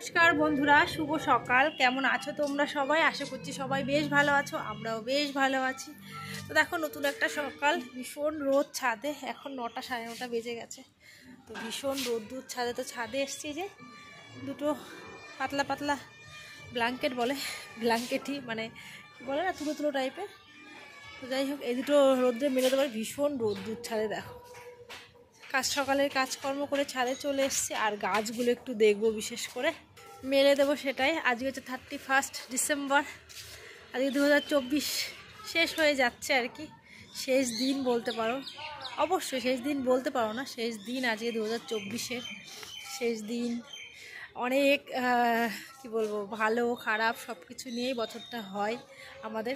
নমস্কার বন্ধুরা, শুভ সকাল। কেমন আছো তোমরা সবাই? আশা করছি সবাই বেশ ভালো আছো, আমরাও বেশ ভালো আছি। তো দেখো, নতুন একটা সকাল, ভীষণ রোদ ছাদে। এখন 9টা সাড়ে 9টা বেজে গেছে। তো ভীষণ রোদ্দুর ছাদে। তো ছাদে এসছি যে দুটো পাতলা পাতলা ব্ল্যাঙ্কেট ব্ল্যাঙ্কেটই মানে বলে না, তুলো তুলো টাইপের। তো যাই হোক, এই দুটো রোদ্রে মেলে দেবার। ভীষণ রোদ্দুর ছাদে দেখো। সকালের কাজকর্ম করে ছাদে চলে এসছি, আর গাছগুলো একটু দেখবো, বিশেষ করে মেলে দেবো সেটাই। আজকে হচ্ছে 31 ডিসেম্বর। আজকে 2024 শেষ হয়ে যাচ্ছে আর কি। শেষ দিন বলতে পারো, অবশ্যই শেষ দিন বলতে পারো না, শেষ দিন আজকে 2024-এর শেষ দিন। অনেক কি বলবো, ভালো খারাপ সব কিছু নিয়েই বছরটা হয় আমাদের।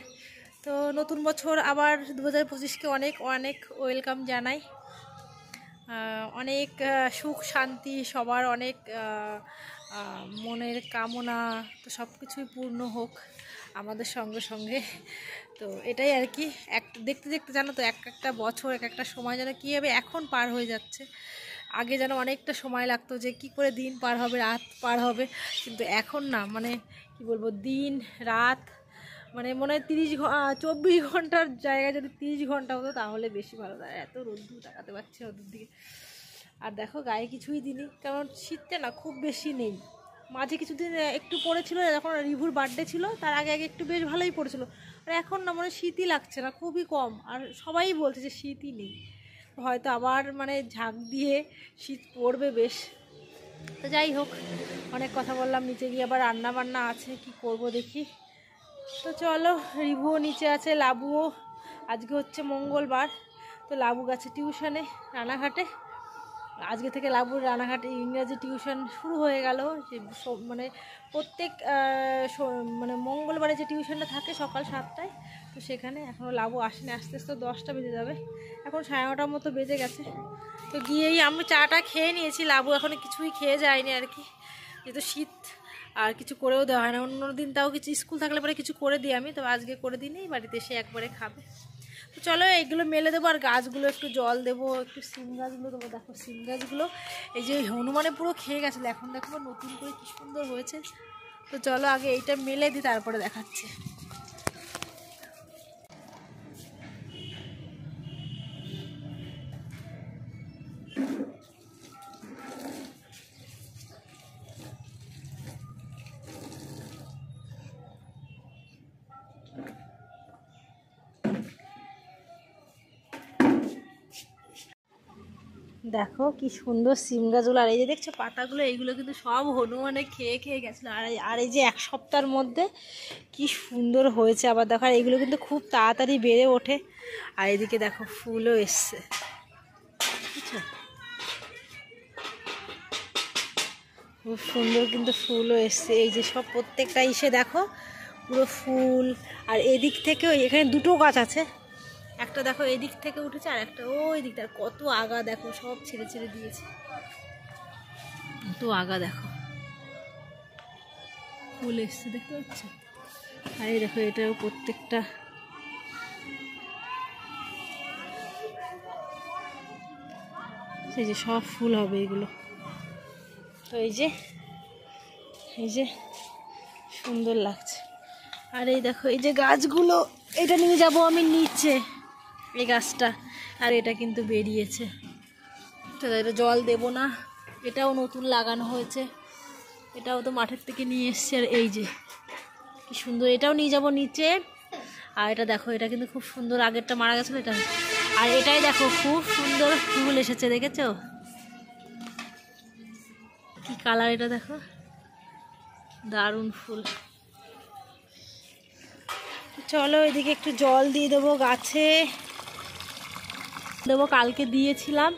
তো নতুন বছর আবার 2025-কে অনেক অনেক ওয়েলকাম জানাই। অনেক সুখ শান্তি সবার, অনেক মনের কামনা, তো সব কিছুই পূর্ণ হোক আমাদের সঙ্গে সঙ্গে। তো এটাই আর কি। দেখতে দেখতে জানো তো, একটা বছর, একটা সময় যেন কীভাবে এখন পার হয়ে যাচ্ছে। আগে যেন অনেকটা সময় লাগতো যে কি করে দিন পার হবে, রাত পার হবে, কিন্তু এখন না, মানে কি বলবো, দিন রাত মানে মনে হয় 24 ঘন্টার জায়গায় যদি 30 ঘন্টা হতো তাহলে বেশি ভালো। এত রোদ্দুর, তাকাতে পারছি রোদ্দুর দিকে। আর দেখো, গায়ে কিছুই দিইনি, কারণ শীতটা না খুব বেশি নেই। মাঝে কিছুদিন একটু পড়েছিল, যখন রিভুর বার্থডে ছিল তার আগে আগে একটু বেশ ভালোই পড়েছিল। আর এখন না, মানে শীতই লাগছে না, খুবই কম। আর সবাই বলছে যে শীতই নেই। হয়তো আবার মানে ঝাঁক দিয়ে শীত পড়বে বেশ। তো যাই হোক, অনেক কথা বললাম। নিচে গিয়ে আবার রান্না বান্না আছে, কি করব দেখি। তো চলো, রিভুও নিচে আছে, লাবুও। আজকে হচ্ছে মঙ্গলবার, তো লাবু গেছে টিউশনে রানাঘাটে। আজকে থেকে লাবুর রানাঘাটে ইংরাজি টিউশন শুরু হয়ে গেল। যে মানে প্রত্যেক মানে মঙ্গলবারে যে টিউশনটা থাকে সকাল 7টায়, তো সেখানে এখনও লাবু আসেনি। আস্তে আস্তে 10টা বেজে যাবে, এখন 9:30 মতো বেজে গেছে। তো গিয়েই আমি চাটা খেয়ে নিয়েছি, লাবু এখনও কিছুই খেয়ে যায়নি আর কি, যেহেতু শীত। আর কিছু করেও দেওয়া হয় না। অন্য দিন তাও কিছু স্কুল থাকলে পরে কিছু করে দিই আমি, তো আজকে করে দিই নেই, বাড়িতে এসে একবারে খাবে। তো চলো, এইগুলো মেলে দেবো, আর গাছগুলো একটু জল দেবো, একটু সিম গাছগুলো দেবো। দেখো সিম গাছগুলো এই যে হনুমানে পুরো খেয়ে গেছিলো, এখন দেখো নতুন করে কি সুন্দর হয়েছে। তো চলো আগে এইটা মেলে দিই, তারপরে দেখাচ্ছি। দেখো কি সুন্দর সিম গাছগুলো। আর এই যে দেখছো পাতাগুলো, এইগুলো কিন্তু সব হনুমানে খেয়ে খেয়ে গেছিলো। আর এই যে 1 সপ্তাহের মধ্যে কি সুন্দর হয়েছে। আবার দেখো, আর এইগুলো কিন্তু খুব তাড়াতাড়ি বেড়ে ওঠে। আর এদিকে দেখো ফুলও এসছে, বুঝছো, খুব সুন্দর কিন্তু ফুলও এসছে। এই যে সব প্রত্যেকটা ইসে দেখো পুরো ফুল। আর এদিক থেকেও এখানে দুটো গাছ আছে, একটা দেখো এদিক থেকে উঠেছে, আর একটা ওই দিকটা। কত আগা দেখো, সব ছেড়ে ছেড়ে দিয়েছে, কত আগা দেখো, ফুল এসছে, দেখতে পাচ্ছ। আর এই দেখো, এটাও প্রত্যেকটা সেই যে সব ফুল হবে এগুলো। তো এই যে সুন্দর লাগছে। আর এই দেখো, এই যে গাছগুলো, এটা নিয়ে যাব আমি নিচে, এই গাছটা। আর এটা কিন্তু বেরিয়েছে, তো এটা জল দেব না। এটাও নতুন লাগানো হয়েছে, এটাও তো মাঠের থেকে নিয়ে এসছে। আর এই যে কি সুন্দর, এটাও নিয়ে যাব নিচে। আর এটা দেখো, এটা কিন্তু খুব সুন্দর, আগেরটা মারা গেছিলো এটা। আর এটাই দেখো, খুব সুন্দর ফুল এসেছে, দেখেছো কি কালার, এটা দেখো, দারুণ ফুল। চলো এদিকে একটু জল দিয়ে দেবো গাছে, দেবো, কালকে দিয়েছিলাম।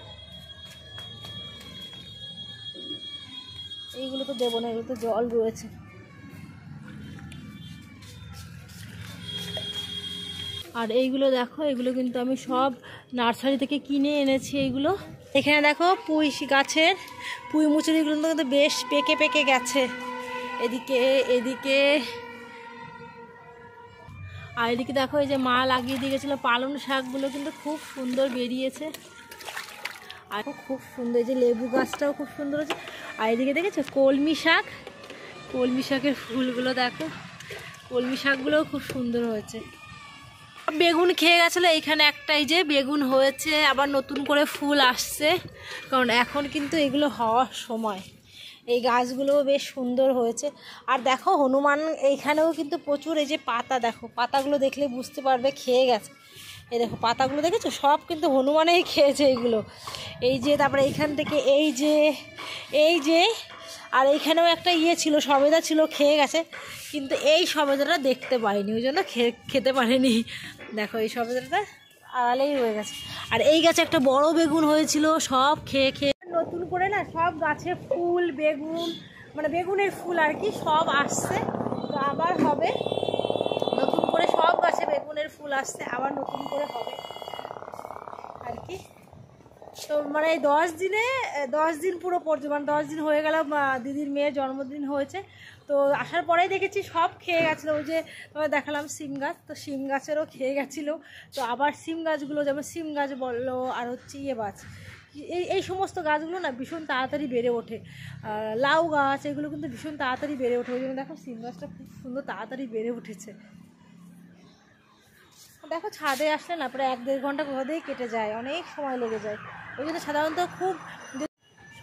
এইগুলো তো দেবো না, এগুলো তো জল রয়েছে। আর এইগুলো দেখো, এগুলো কিন্তু আমি সব নার্সারি থেকে কিনে এনেছি। এইগুলো এখানে দেখো, পুঁই গাছের পুঁই মুচুরিগুলো কিন্তু বেশ পেকে পেকে গেছে, এদিকে। আর এদিকে দেখো, এই যে মা লাগিয়ে দিয়ে গেছিলো পালং শাকগুলো কিন্তু খুব সুন্দর বেরিয়েছে। আর খুব সুন্দর, এই যে লেবু গাছটাও খুব সুন্দর হচ্ছে। আর এদিকে দেখেছো কলমি শাক, কলমি শাকের ফুলগুলো দেখো, কলমি শাকগুলোও খুব সুন্দর হয়েছে। বেগুন খেয়ে গেছিলো, এইখানে একটাই যে বেগুন হয়েছে, আবার নতুন করে ফুল আসছে, কারণ এখন কিন্তু এগুলো হওয়ার সময়। এই গাছগুলোও বেশ সুন্দর হয়েছে। আর দেখো হনুমান এইখানেও কিন্তু প্রচুর, এই যে পাতা দেখো, পাতাগুলো দেখলে বুঝতে পারবে খেয়ে গেছে। এই দেখো পাতাগুলো দেখেছো, সব কিন্তু হনুমানেই খেয়েছে এইগুলো। এই যে তারপরে এইখান থেকে এই যে আর এইখানেও একটা ছিল, সবেদা ছিল, খেয়ে গেছে, কিন্তু এই সবেদাটা দেখতে পাইনি, ওই জন্য খেতে পারেনি। দেখো এই সবেদাটা আড়ালেই রয়ে গেছে। আর এই গাছে একটা বড় বেগুন হয়েছিল, সব খেয়ে নতুন করে না সব গাছে ফুল, বেগুন মানে বেগুনের ফুল আর কি সব আসছে। তো আবার হবে নতুন করে, সব গাছে বেগুনের ফুল আসছে, আবার নতুন করে হবে আর কি। তো মানে এই 10 দিন পুরো পড়ছে, মানে 10 দিন হয়ে গেল, দিদির মেয়ের জন্মদিন হয়েছে। তো আসার পরেই দেখেছি সব খেয়ে গেছিলো। ওই যে তোমায় দেখালাম সিম গাছ, তো সিম গাছেরও খেয়ে গেছিলো। তো আবার সিম গাছগুলো, যেমন সিম গাছ বললো, আর হচ্ছে গাছ, এই সমস্ত গাছগুলো না ভীষণ তাড়াতাড়ি বেড়ে ওঠে। লাউ গাছ এগুলো কিন্তু ভীষণ তাড়াতাড়ি বেড়ে ওঠে, ওই জন্য দেখো সিম গাছটা খুব সুন্দর তাড়াতাড়ি বেড়ে উঠেছে। দেখো ছাদে আসলে না প্রায় 1-1.5 ঘন্টা কোথাতেই কেটে যায়, অনেক সময় লেগে যায়। ওই জন্য সাধারণত খুব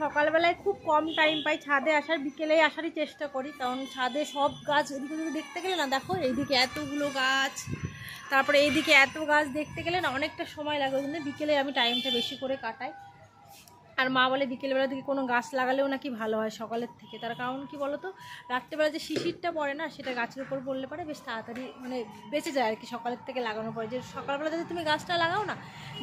সকালবেলায় খুব কম টাইম পাই ছাদে আসার, বিকেলেই আসারই চেষ্টা করি, কারণ ছাদে সব গাছ এদিকে যদি দেখতে গেলে না, দেখো এইদিকে এতগুলো গাছ, তারপরে এইদিকে এত গাছ দেখতে গেলে না অনেকটা সময় লাগে, ওই জন্য বিকেলে আমি টাইমটা বেশি করে কাটাই। আর মা বলে বিকেলবেলা দিকে কোনো গাছ লাগালেও নাকি ভালো হয় সকালের থেকে, তার কারণ কি বলো তো, রাত্রেবেলা যে শিশিরটা পড়ে না, সেটা গাছের উপর পড়লে পরে বেশ তাড়াতাড়ি মানে বেঁচে যায় আর কি সকালের থেকে লাগানোর পরে। যে সকালবেলা যদি তুমি গাছটা লাগাও না,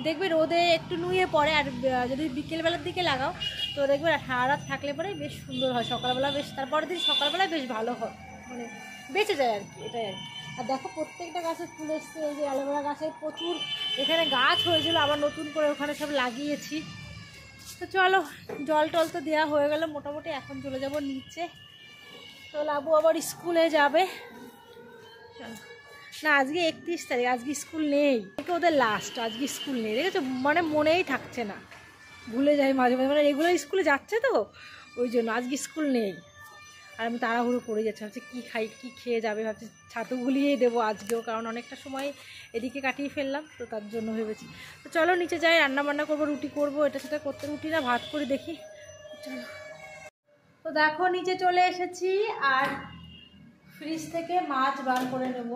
দেখবে রোদে একটু নুয়ে পড়ে, আর যদি বিকেলবেলার দিকে লাগাও তো দেখবে সারা রাত থাকলে পরে বেশ সুন্দর হয়, সকালবেলা বেশ, তারপরের দিন সকালবেলায় বেশ ভালো হয়, মানে বেঁচে যায় আর কি, এটাই আর কি। আর দেখো প্রত্যেকটা গাছে ফুল এসছে, এই যে অ্যালোভেরা গাছে প্রচুর এখানে গাছ হয়েছিল, আবার নতুন করে ওখানে সব লাগিয়েছি। তো চলো, জল টল তো দেওয়া হয়ে গেল মোটামুটি, এখন চলে যাব নিচে। তো লাবু আবার স্কুলে যাবে। না আজকে 31 তারিখ, আজকে স্কুল নেই, ওদের লাস্ট, আজকে স্কুল নেই, দেখেছো, মানে মনেই থাকছে না, ভুলে যাই মাঝে মাঝে, মানে রেগুলার স্কুলে যাচ্ছে তো ওই জন্য আজকে স্কুল নেই। আর আমি তাড়াহুড়ো করে যাচ্ছি, ভাবছি কী খাই, কী খেয়ে যাবে, ভাবছি ছাতু গুলিয়েই দেবো আজকেও, কারণ অনেকটা সময় এদিকে কাটিয়ে ফেললাম, তো তার জন্য ভেবেছি। তো চলো নিচে যাই, রান্না বান্না করবো, রুটি করবো, এটা সেটা করতে, রুটি না ভাত করে দেখি। চলো, তো দেখো নিচে চলে এসেছি, আর ফ্রিজ থেকে মাছ বার করে নেব,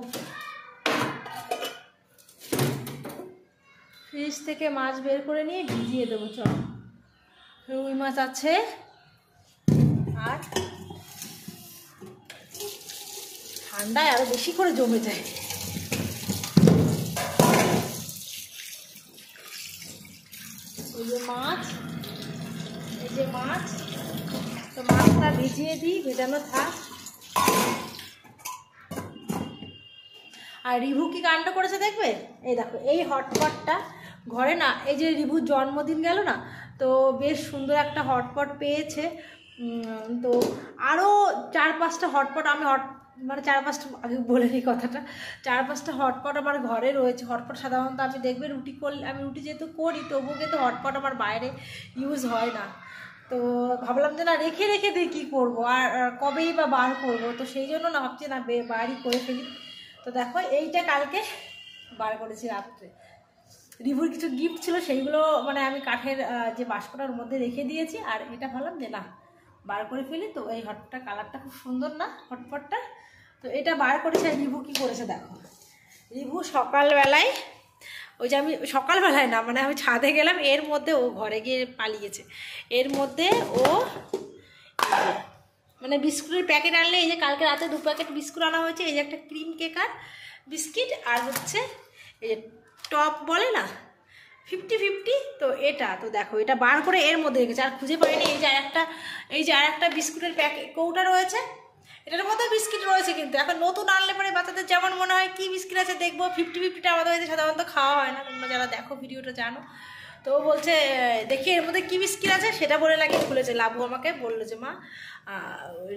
ফ্রিজ থেকে মাছ বের করে নিয়ে ভিজিয়ে দেবো। চলো, রুই মাছ আছে, আর ঠান্ডায় আরো বেশি করে জমে যায়। এই যে মাছ, এই যে মাছ, তো মাছটা ভিজিয়ে দিই, ভেজানো থাক। আর রিভু কি কাণ্ড করেছে দেখবে, এই দেখো এই হটপটটা ঘরে না, এই যে রিভুর জন্মদিন গেল না, তো বেশ সুন্দর একটা হটপট পেয়েছে। তো আরও 4-5টা হটপট আমি মানে 4-5টা, আগে বলে নিই কথাটা, 4-5টা হটপট আমার ঘরে রয়েছে। হটপট সাধারণত আমি দেখবে রুটি করলে, আমি রুটি যেহেতু করি তবুও কিন্তু হটপট আমার বাইরে ইউজ হয় না। তো ভাবলাম যে না রেখে রেখে দিয়ে কী করবো, আর কবেই বা বার করবো, তো সেই জন্য না ভাবছি না বাড়ি করে ফেলি। তো দেখো এইটা কালকে বার করেছি রাত্রে, রিভুর কিছু গিফট ছিল সেইগুলো মানে আমি কাঠের যে বাস্কটার মধ্যে রেখে দিয়েছি, আর এটা ভাবলাম যে না বার করে ফেলি। তো এই হটপটটা কালারটা খুব সুন্দর না হটপটটা, তো এটা বার করেছে। আর রিভু কী করেছে দেখো, রিভু সকালবেলায়, ওই যে আমি সকালবেলায় না, মানে আমি ছাদে গেলাম, এর মধ্যে ও ঘরে গিয়ে পালিয়েছে, এর মধ্যে ও মানে বিস্কুটের প্যাকেট আনলে, এই যে কালকে রাতে 2 প্যাকেট বিস্কুট আনা হয়েছে, এই যে একটা ক্রিম কেকার বিস্কিট, আর হচ্ছে এই যে টপ বলে না 50-50, তো এটা তো দেখো এটা বার করে এর মধ্যে রেখেছে, আর খুঁজে পাইনি। এই যে আর একটা বিস্কুটের প্যাকেট কৌটা রয়েছে, এটার মধ্যে বিস্কিট রয়েছে, কিন্তু এখন নতুন আনলে পরে বাচ্চাদের যেমন মনে হয় কি বিস্কিট আছে দেখবো, 50-50টা আমাদের বাড়িতে সাধারণত খাওয়া হয় না, তোমরা যারা দেখো ভিডিওটা জানো। তো বলছে দেখি এর মধ্যে কী বিস্কিট আছে, সেটা বলে লাগিয়ে খুলেছে। লাবু আমাকে বললো যে মা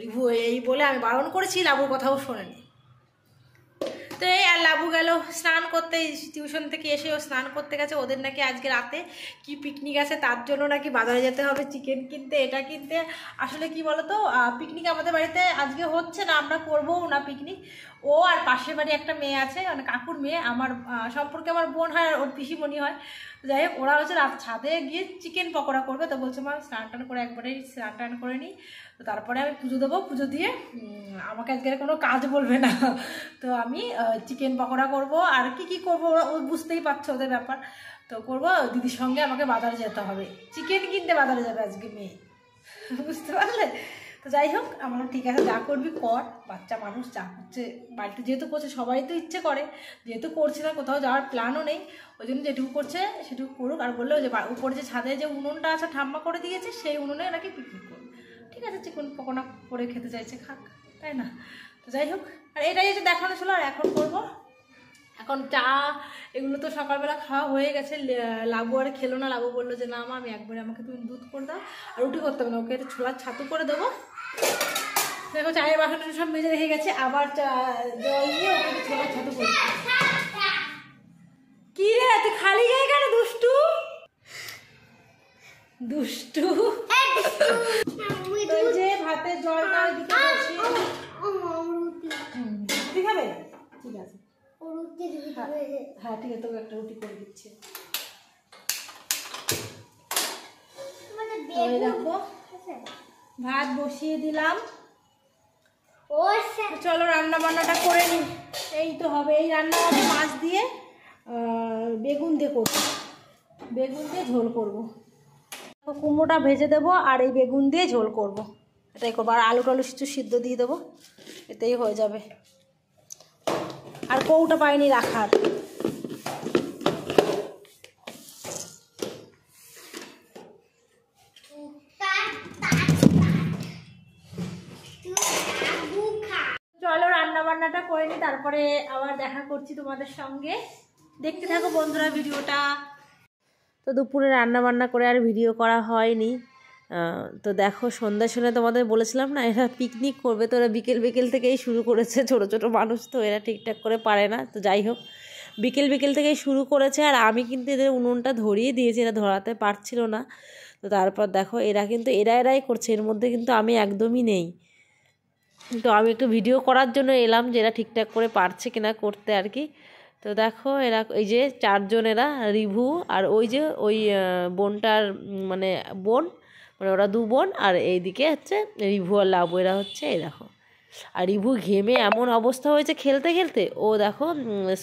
রিভু এই বলে, আমি বারণ করেছি, লাবুর কথাও শোনেনি। তো এই আর লাবু গেল স্নান করতে, টিউশন থেকে এসেও স্নান করতে গেছে। ওদের নাকি আজকে রাতে কি পিকনিক আছে, তার জন্য নাকি বাজারে যেতে হবে চিকেন কিনতে, এটা কিনতে। আসলে কি বলতো, পিকনিক আমাদের বাড়িতে আজকে হচ্ছে না, আমরা করবও না পিকনিক। ও আর পাশের বাড়ি একটা মেয়ে আছে, মানে কাকুর মেয়ে, আমার সম্পর্কে আমার বোন হয় আর ওর পিসিমণি হয়। যাই হোক, ওরা হচ্ছে রাত ছাদে গিয়ে চিকেন পকোড়া করবে। তো বলছে মা স্নান টান করে একবারে স্নান টান করে নিই, তো তারপরে আমি পুজো দেবো, পুজো দিয়ে আমাকে আজকে কোনো কাজ বলবে না। তো আমি চিকেন পকোড়া করব, আর কি কি করবো ও বুঝতেই পারছো ওদের ব্যাপার। তো করবো, দিদির সঙ্গে আমাকে বাজারে যেতে হবে, চিকেন কিনতে বাজারে যাবে আজকে মেয়ে, বুঝতে পারলে। তো যাই হোক, আমরা ঠিক আছে, যা করবি কর, বাচ্চা মানুষ যা করছে বাড়িতে যেহেতু করছে, সবাই তো ইচ্ছে করে, যেহেতু করছে না, কোথাও যাওয়ার প্ল্যানও নেই, ওই জন্য যেটুকু করছে সেটুকু করুক। আর বললো যে উপরে যে ছাদে যে উনুনটা আছে ঠাম্মা করে দিয়েছে, সেই উনুনে নাকি পিকনিক করবে। ঠিক আছে, চিকেন পকোড়া করে খেতে চাইছে, খাক, তাই না। তো যাই হোক, আর এটাই হচ্ছে দেখানো ছিল। আর এখন করবো, এখন চা এগুলো তো সকালবেলা খাওয়া হয়ে গেছে। লাবু আর খেলো না, লাবু বললো যে না মা, আমি একবারে, আমাকে তুমি দুধ করে দাও, আর রুটি করতে হবে না, ওকে একটু ছোলার ছাতু করে দেবো। দেখো চায়ের বাসনটা সব মেজে রেখে গেছে, আবার জল নিয়ে ওকে ছোলার ছাতু করে। কি রে, তুই খালি গায়ে কেন, দুষ্টু দুষ্টু। যে ভাতের জলটা ওইদিকে বসিয়ে, রুটি খাবে, ঠিক আছে, হ্যাঁ ঠিক আছে, তোকে একটা রুটি করে দিচ্ছি। দেখো ভাত বসিয়ে দিলাম, চলো রান্না বান্নাটা করে নি। এই তো হবে, এই রান্না হবে মাছ দিয়ে, বেগুন দিয়ে করবো, বেগুন দিয়ে ঝোল করবো। কুমড়োটা ভেজে দেবো আর এই বেগুন দিয়ে ঝোল করব, এটাই করবো। আর আলু টালু কিছু সিদ্ধ দিয়ে দেবো, এতেই হয়ে যাবে। আর কৌটা পাইনি রাখার, চলো রান্না বান্নাটা করে নি, তারপরে আবার দেখা করছি তোমাদের সঙ্গে, দেখতে থাকো বন্ধুরা ভিডিওটা। তো দুপুরে রান্না বান্না করে আর ভিডিও করা হয়নি। তো দেখো সন্ধ্যার সময় তোমাদের বলেছিলাম না এরা পিকনিক করবে, তো এরা বিকেল বিকেল থেকেই শুরু করেছে, ছোট ছোট মানুষ তো এরা ঠিকঠাক করে পারে না। তো যাই হোক, বিকেল বিকেল থেকেই শুরু করেছে, আর আমি কিন্তু এদের উনুনটা ধরিয়ে দিয়েছি, এরা ধরাতে পারছিল না। তো তারপর দেখো এরা কিন্তু এরাই করছে, এর মধ্যে কিন্তু আমি একদমই নেই। তো আমি একটু ভিডিও করার জন্য এলাম যে এরা ঠিকঠাক করে পারছে কিনা করতে আর কি। তো দেখো এরা, এই যে চারজন, এরা রিভু আর ওই যে ওই বোনটার মানে বোন, মানে ওরা দু বোন, আর এইদিকে হচ্ছে রিভু আর লাবু, এরা হচ্ছে এই দেখো। আর রিভু ঘেমে এমন অবস্থা হয়েছে খেলতে খেলতে, ও দেখো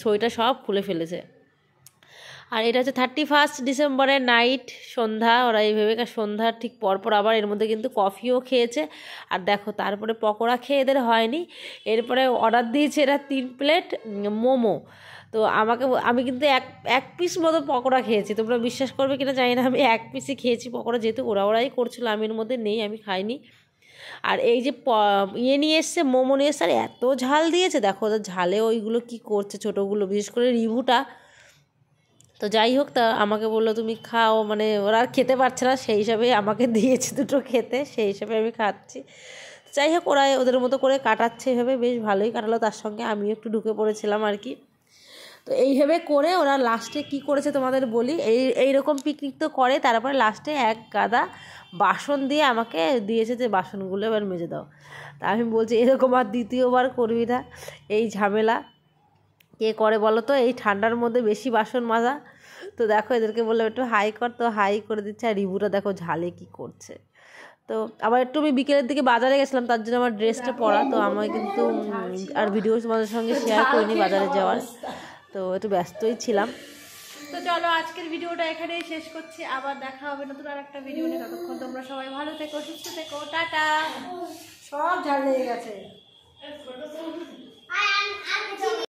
সোয়েটার সব খুলে ফেলেছে। আর এটা হচ্ছে 31 ডিসেম্বরের নাইট, সন্ধ্যা, ওরা এইভাবে সন্ধ্যার ঠিক পরপর আবার এর মধ্যে কিন্তু কফিও খেয়েছে। আর দেখো তারপরে পকোড়া খেয়ে এদের হয়নি, এরপরে অর্ডার দিয়েছে এরা 3 প্লেট মোমো। তো আমি কিন্তু এক পিস মতো পকোড়া খেয়েছি, তোমরা বিশ্বাস করবে কিনা জানি না, আমি এক পিসই খেয়েছি পকোড়া, যেহেতু ওরাই করছিল, আমি এর মধ্যে নেই, আমি খাইনি। আর এই যে নিয়ে এসছে, মোমো নিয়ে এসছে, আর এত ঝাল দিয়েছে, দেখো ওদের ঝালে ওইগুলো কি করছে ছোটোগুলো, বিশেষ করে রিভুটা। তো যাই হোক, তা আমাকে বললো তুমি খাও, মানে ওরা আর খেতে পারছে না, সেই হিসাবে আমাকে দিয়েছে দুটো খেতে, সেই হিসাবে আমি খাচ্ছি। যাই হোক, ওরা ওদের মতো করে কাটাচ্ছে, এভাবে বেশ ভালোই কাটালো, তার সঙ্গে আমিও একটু ঢুকে পড়েছিলাম আর কি। তো এইভাবে করে ওরা লাস্টে কি করেছে তোমাদের বলি, এইরকম পিকনিক তো করে, তারপরে লাস্টে এক গাদা বাসন দিয়ে আমাকে দিয়েছে যে বাসনগুলো এবার মেজে দাও। তা আমি বলছি এরকম আর দ্বিতীয়বার করবি না, এই ঝামেলা কে করে বলো তো, এই ঠান্ডার মধ্যে বেশি বাসন মাজা। তো দেখো এদেরকে বললাম একটু হাই কর, তো হাই করে দিচ্ছে। আর রিভুটা দেখো ঝালে কি করছে। তো আবার একটু আমি বিকেলের দিকে বাজারে গেছিলাম, তার জন্য আমার ড্রেসটা পরা, তো আমার কিন্তু আর ভিডিও তোমাদের সঙ্গে শেয়ার করিনি বাজারে যাওয়ার, তো একটু ব্যস্তই ছিলাম। তো চলো আজকের ভিডিওটা এখানেই শেষ করছি, আবার দেখা হবে নতুন আর একটা ভিডিও নিয়ে। ততক্ষণ তোমরা সবাই ভালো থেকো, সুস্থ থেকো, টাটা। সব ঝাল লেগে গেছে।